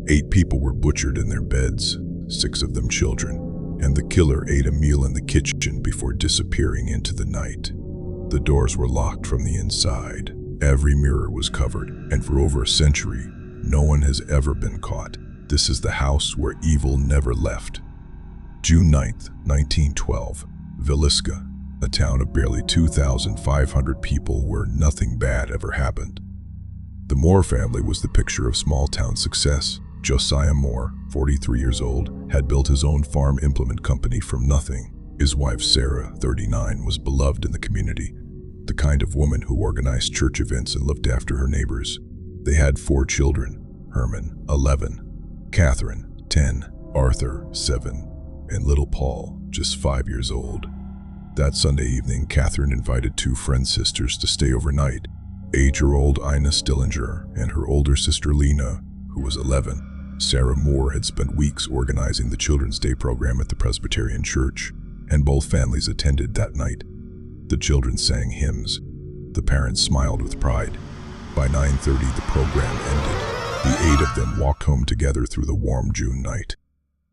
8 people were butchered in their beds, 6 of them children, and the killer ate a meal in the kitchen before disappearing into the night. The doors were locked from the inside. Every mirror was covered, and for over a century, no one has ever been caught. This is the house where evil never left. June 9th, 1912, Villisca, a town of barely 2,500 people where nothing bad ever happened. The Moore family was the picture of small-town success. Josiah Moore, 43 years old, had built his own farm implement company from nothing. His wife Sarah, 39, was beloved in the community, the kind of woman who organized church events and looked after her neighbors. They had 4 children: Herman, 11, Catherine, 10, Arthur, 7, and little Paul, just 5 years old. That Sunday evening, Catherine invited 2 friend sisters to stay overnight: 8-year-old Ina Stillinger and her older sister Lena, who was 11. Sarah Moore had spent weeks organizing the Children's Day program at the Presbyterian Church, and both families attended that night. The children sang hymns. The parents smiled with pride. By 9:30, the program ended. The 8 of them walked home together through the warm June night.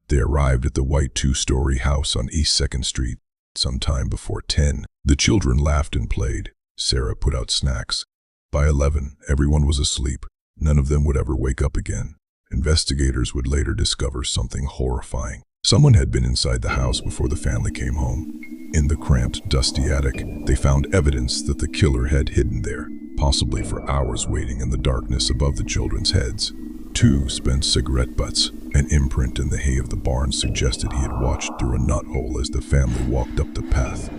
They arrived at the white 2-story house on East 2nd Street sometime before 10. The children laughed and played. Sarah put out snacks. By 11, everyone was asleep. None of them would ever wake up again. Investigators would later discover something horrifying. Someone had been inside the house before the family came home. In the cramped, dusty attic, they found evidence that the killer had hidden there, possibly for hours waiting in the darkness above the children's heads. 2 spent cigarette butts. An imprint in the hay of the barn suggested he had watched through a knothole as the family walked up the path.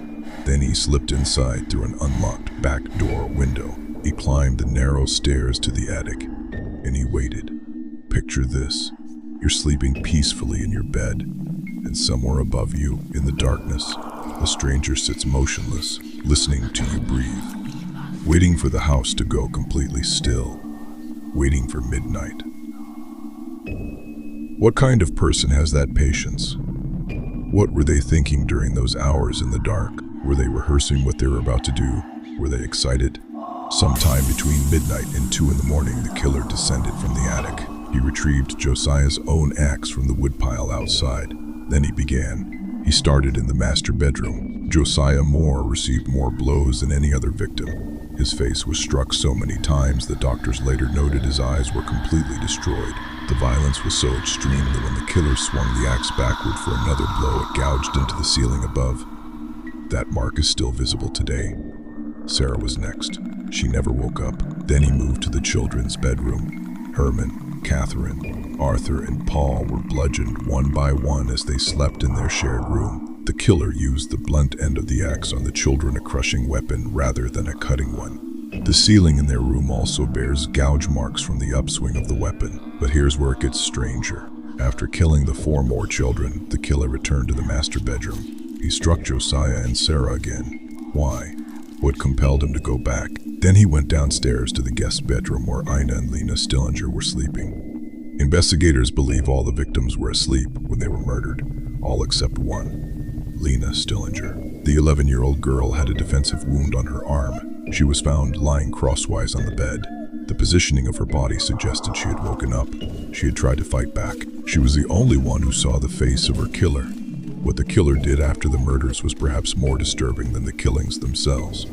Then he slipped inside through an unlocked back door window. He climbed the narrow stairs to the attic, and he waited. Picture this: you're sleeping peacefully in your bed, and somewhere above you, in the darkness, a stranger sits motionless, listening to you breathe, waiting for the house to go completely still, waiting for midnight. What kind of person has that patience? What were they thinking during those hours in the dark? Were they rehearsing what they were about to do? Were they excited? Sometime between midnight and 2 in the morning, the killer descended from the attic. He retrieved Josiah's own axe from the woodpile outside. Then he began. He started in the master bedroom. Josiah Moore received more blows than any other victim. His face was struck so many times that doctors later noted his eyes were completely destroyed. The violence was so extreme that when the killer swung the axe backward for another blow, it gouged into the ceiling above. That mark is still visible today. Sarah was next. She never woke up. Then he moved to the children's bedroom. Herman, Catherine, Arthur, and Paul were bludgeoned one by one as they slept in their shared room. The killer used the blunt end of the axe on the children, a crushing weapon rather than a cutting one. The ceiling in their room also bears gouge marks from the upswing of the weapon. But here's where it gets stranger. After killing the 4 more children, the killer returned to the master bedroom. He struck Josiah and Sarah again. Why? What compelled him to go back? Then he went downstairs to the guest bedroom where Ina and Lena Stillinger were sleeping. Investigators believe all the victims were asleep when they were murdered, all except one, Lena Stillinger. The 11-year-old girl had a defensive wound on her arm. She was found lying crosswise on the bed. The positioning of her body suggested she had woken up. She had tried to fight back. She was the only one who saw the face of her killer. What the killer did after the murders was perhaps more disturbing than the killings themselves.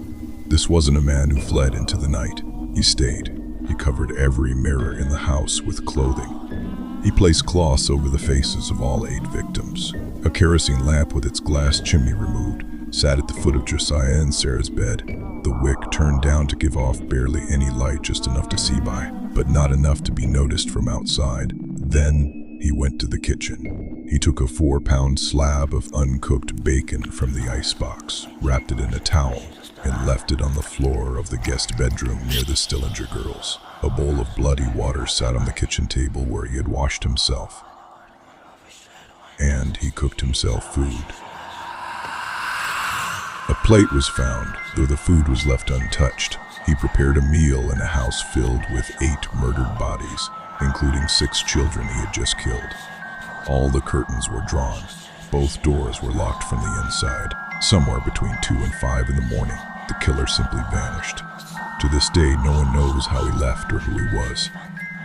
This wasn't a man who fled into the night. He stayed. He covered every mirror in the house with clothing. He placed cloths over the faces of all 8 victims. A kerosene lamp with its glass chimney removed sat at the foot of Josiah and Sarah's bed. The wick turned down to give off barely any light, just enough to see by, but not enough to be noticed from outside. Then he went to the kitchen. He took a 4-pound slab of uncooked bacon from the icebox, wrapped it in a towel, and left it on the floor of the guest bedroom near the Stillinger girls. A bowl of bloody water sat on the kitchen table where he had washed himself. And he cooked himself food. A plate was found, though the food was left untouched. He prepared a meal in a house filled with 8 murdered bodies, including 6 children he had just killed. All the curtains were drawn. Both doors were locked from the inside. Somewhere between 2 and 5 in the morning, the killer simply vanished. To this day, no one knows how he left or who he was.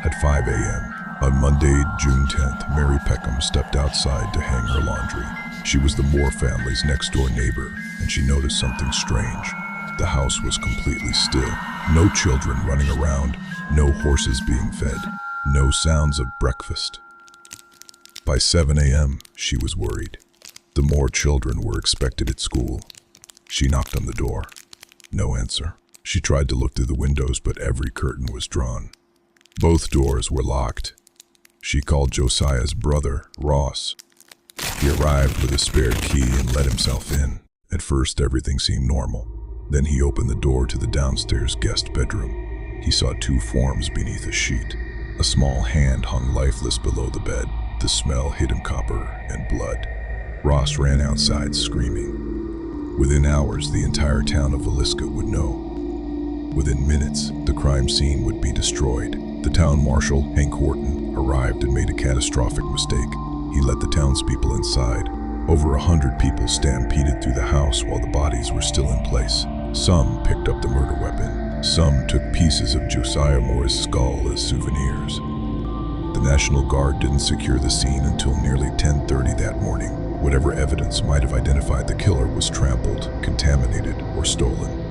At 5 a.m., On Monday, June 10th, Mary Peckham stepped outside to hang her laundry. She was the Moore family's next-door neighbor, and she noticed something strange. The house was completely still. No children running around, no horses being fed, no sounds of breakfast. By 7 a.m., she was worried. The Moore children were expected at school. She knocked on the door. No answer. She tried to look through the windows, but every curtain was drawn. Both doors were locked. She called Josiah's brother, Ross. He arrived with a spare key and let himself in. At first, everything seemed normal. Then he opened the door to the downstairs guest bedroom. He saw two forms beneath a sheet. A small hand hung lifeless below the bed. The smell hid in copper and blood. Ross ran outside screaming. Within hours, the entire town of Villisca would know. Within minutes, the crime scene would be destroyed. The town marshal, Hank Horton, arrived and made a catastrophic mistake. He let the townspeople inside. Over 100 people stampeded through the house while the bodies were still in place. Some picked up the murder weapon. Some took pieces of Josiah Moore's skull as souvenirs. The National Guard didn't secure the scene until nearly 10:30 that morning. Whatever evidence might have identified the killer was trampled, contaminated, or stolen.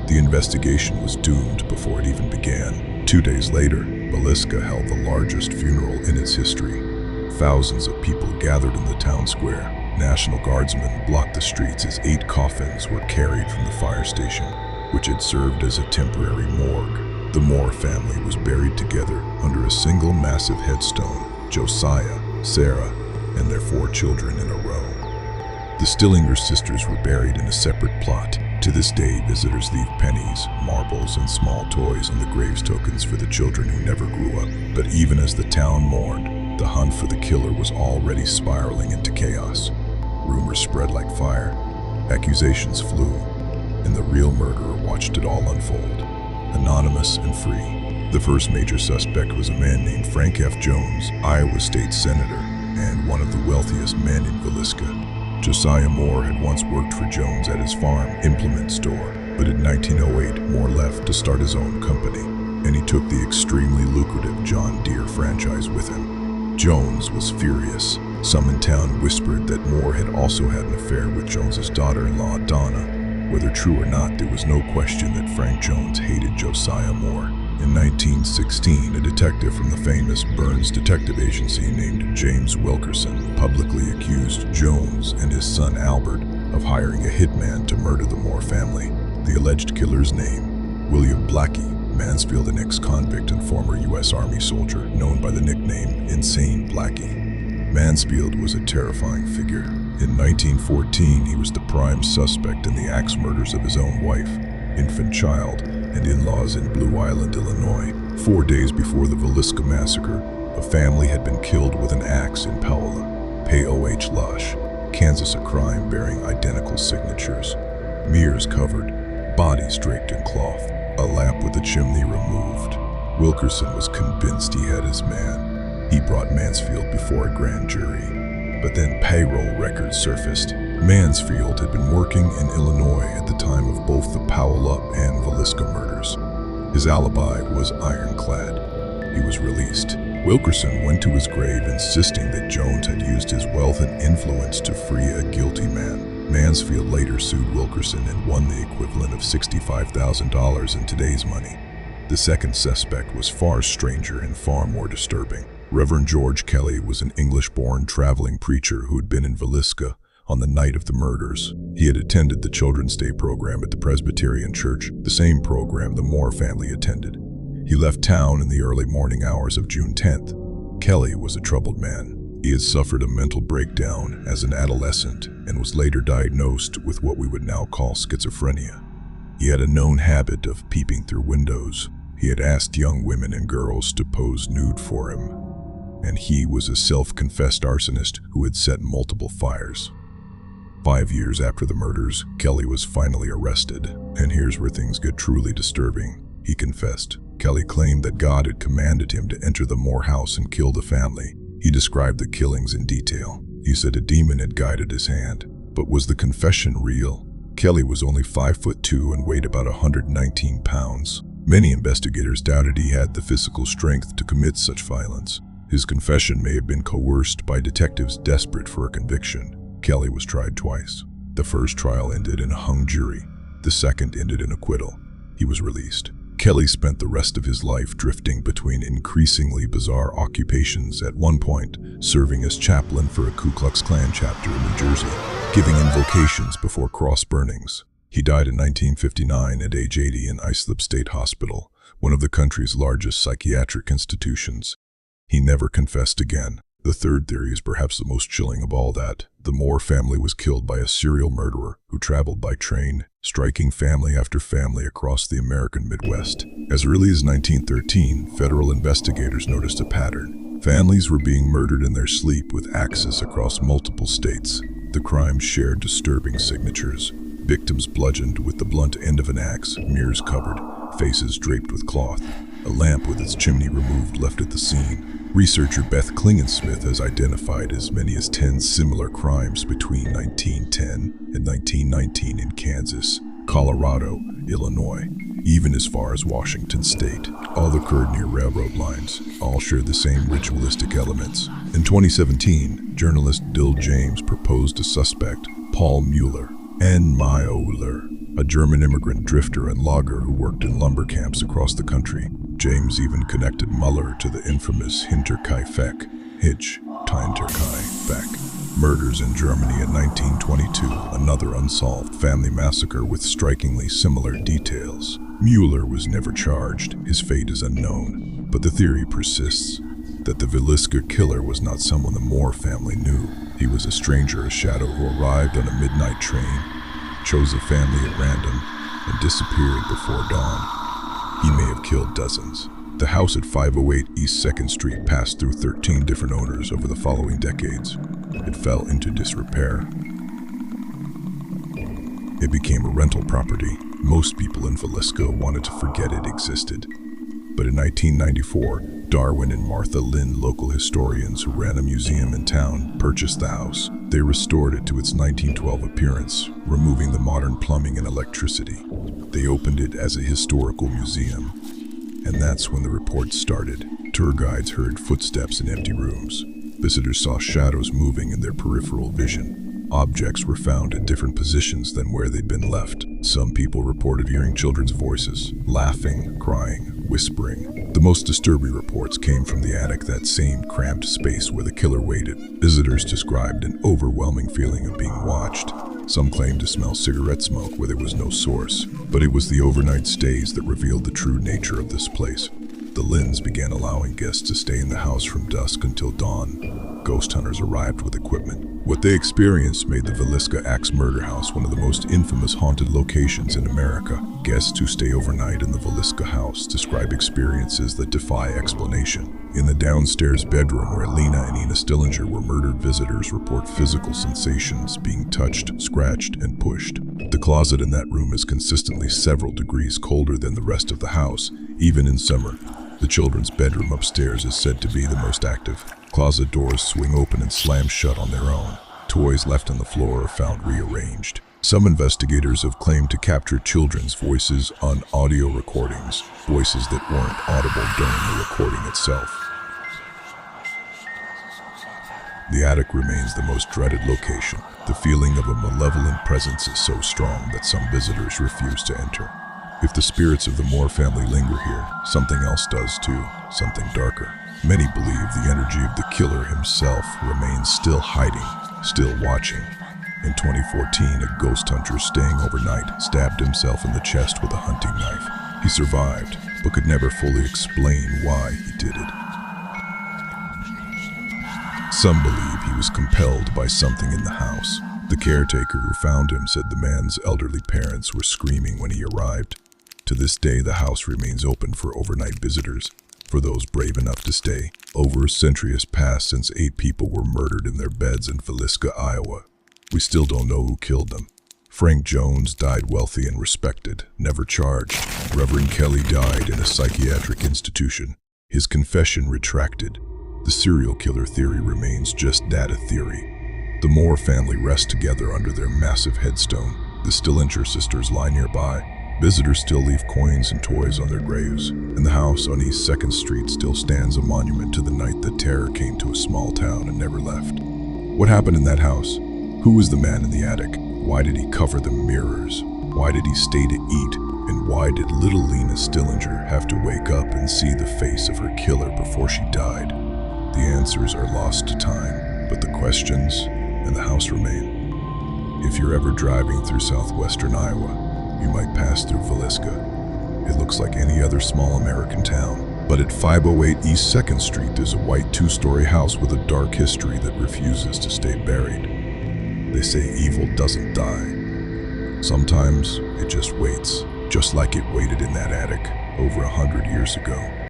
The investigation was doomed before it even began. 2 days later, Villisca held the largest funeral in its history. Thousands of people gathered in the town square. National Guardsmen blocked the streets as 8 coffins were carried from the fire station, which had served as a temporary morgue. The Moore family was buried together under a single massive headstone, Josiah, Sarah, and their 4 children in a row. The Stillinger sisters were buried in a separate plot. To this day, visitors leave pennies, marbles, and small toys on the graves tokens for the children who never grew up. But even as the town mourned, the hunt for the killer was already spiraling into chaos. Rumors spread like fire. Accusations flew, and the real murderer watched it all unfold, anonymous and free. The first major suspect was a man named Frank F. Jones, Iowa State Senator, and one of the wealthiest men in Villisca. Josiah Moore had once worked for Jones at his farm implement store, but in 1908, Moore left to start his own company, and he took the extremely lucrative John Deere franchise with him. Jones was furious. Some in town whispered that Moore had also had an affair with Jones's daughter-in-law, Donna. Whether true or not, there was no question that Frank Jones hated Josiah Moore. In 1916, a detective from the famous Burns Detective Agency named James Wilkerson publicly accused Jones and his son Albert of hiring a hitman to murder the Moore family. The alleged killer's name, William Blackie Mansfield, an ex-convict and former U.S. Army soldier known by the nickname Insane Blackie. Mansfield was a terrifying figure. In 1914, he was the prime suspect in the axe murders of his own wife, infant child, and in-laws in Blue Island, Illinois. 4 days before the Villisca massacre, a family had been killed with an axe in Paola, P-O-H Lush, Kansas, a crime bearing identical signatures. Mirrors covered, bodies draped in cloth, a lamp with the chimney removed. Wilkerson was convinced he had his man. He brought Mansfield before a grand jury. But then payroll records surfaced. Mansfield had been working in Illinois at the time of both the Paola and Villisca murders. His alibi was ironclad. He was released. Wilkerson went to his grave insisting that Jones had used his wealth and influence to free a guilty man. Mansfield later sued Wilkerson and won the equivalent of $65,000 in today's money. The second suspect was far stranger and far more disturbing. Reverend George Kelly was an English-born traveling preacher who had been in Villisca on the night of the murders. He had attended the Children's Day program at the Presbyterian Church, the same program the Moore family attended. He left town in the early morning hours of June 10th. Kelly was a troubled man. He had suffered a mental breakdown as an adolescent and was later diagnosed with what we would now call schizophrenia. He had a known habit of peeping through windows. He had asked young women and girls to pose nude for him. And he was a self-confessed arsonist who had set multiple fires. 5 years after the murders, Kelly was finally arrested. And here's where things get truly disturbing. He confessed. Kelly claimed that God had commanded him to enter the Moore house and kill the family. He described the killings in detail. He said a demon had guided his hand. But was the confession real? Kelly was only 5'2" and weighed about 119 pounds. Many investigators doubted he had the physical strength to commit such violence. His confession may have been coerced by detectives desperate for a conviction. Kelly was tried twice. The first trial ended in a hung jury. The second ended in acquittal. He was released. Kelly spent the rest of his life drifting between increasingly bizarre occupations, at one point serving as chaplain for a Ku Klux Klan chapter in New Jersey, giving invocations before cross burnings. He died in 1959 at age 80 in Islip State Hospital, one of the country's largest psychiatric institutions. He never confessed again. The third theory is perhaps the most chilling of all, that the Moore family was killed by a serial murderer who traveled by train, striking family after family across the American Midwest. As early as 1913, federal investigators noticed a pattern. Families were being murdered in their sleep with axes across multiple states. The crime shared disturbing signatures. Victims bludgeoned with the blunt end of an axe, mirrors covered, faces draped with cloth. A lamp with its chimney removed left at the scene. Researcher Beth Klingensmith has identified as many as 10 similar crimes between 1910 and 1919 in Kansas, Colorado, Illinois, even as far as Washington state. All occurred near railroad lines. All shared the same ritualistic elements. In 2017, journalist Dill James proposed a suspect, Paul Mueller, a German immigrant drifter and logger who worked in lumber camps across the country. James even connected Mueller to the infamous Hinterkaifeck murders in Germany in 1922, another unsolved family massacre with strikingly similar details. Mueller was never charged. His fate is unknown, but the theory persists that the Villisca killer was not someone the Moore family knew. He was a stranger, a shadow who arrived on a midnight train, chose a family at random, and disappeared before dawn. He may have killed dozens. The house at 508 East 2nd Street passed through 13 different owners over the following decades. It fell into disrepair. It became a rental property. Most people in Villisca wanted to forget it existed. But in 1994, Darwin and Martha Lynn, local historians who ran a museum in town, purchased the house. They restored it to its 1912 appearance, removing the modern plumbing and electricity. They opened it as a historical museum. And that's when the reports started. Tour guides heard footsteps in empty rooms. Visitors saw shadows moving in their peripheral vision. Objects were found in different positions than where they'd been left. Some people reported hearing children's voices, laughing, crying, whispering. The most disturbing reports came from the attic, that same cramped space where the killer waited. Visitors described an overwhelming feeling of being watched. Some claimed to smell cigarette smoke where there was no source, but it was the overnight stays that revealed the true nature of this place. The Lynns began allowing guests to stay in the house from dusk until dawn. Ghost hunters arrived with equipment. What they experienced made the Villisca Axe Murder House one of the most infamous haunted locations in America. Guests who stay overnight in the Villisca house describe experiences that defy explanation. In the downstairs bedroom where Lena and Ina Stillinger were murdered, visitors report physical sensations, being touched, scratched, and pushed. The closet in that room is consistently several degrees colder than the rest of the house, even in summer. The children's bedroom upstairs is said to be the most active. Closet doors swing open and slam shut on their own. Toys left on the floor are found rearranged. Some investigators have claimed to capture children's voices on audio recordings, voices that weren't audible during the recording itself. The attic remains the most dreaded location. The feeling of a malevolent presence is so strong that some visitors refuse to enter. If the spirits of the Moore family linger here, something else does too, something darker. Many believe the energy of the killer himself remains still hiding, still watching. In 2014, a ghost hunter staying overnight stabbed himself in the chest with a hunting knife. He survived, but could never fully explain why he did it. Some believe he was compelled by something in the house. The caretaker who found him said the man's elderly parents were screaming when he arrived. To this day, the house remains open for overnight visitors, for those brave enough to stay. Over a century has passed since 8 people were murdered in their beds in Villisca, Iowa. We still don't know who killed them. Frank Jones died wealthy and respected, never charged. Reverend Kelly died in a psychiatric institution, his confession retracted. The serial killer theory remains just that, a theory. The Moore family rests together under their massive headstone. The Stillinger sisters lie nearby, Visitors still leave coins and toys on their graves. In the house on East 2nd Street still stands a monument to the night that terror came to a small town and never left. What happened in that house? Who was the man in the attic? Why did he cover the mirrors? Why did he stay to eat? And why did little Lena Stillinger have to wake up and see the face of her killer before she died? The answers are lost to time, but the questions and the house remain. If you're ever driving through southwestern Iowa, you might pass through Villisca. It looks like any other small American town. But at 508 East 2nd Street, there's a white 2-story house with a dark history that refuses to stay buried. They say evil doesn't die. Sometimes it just waits, just like it waited in that attic over 100 years ago.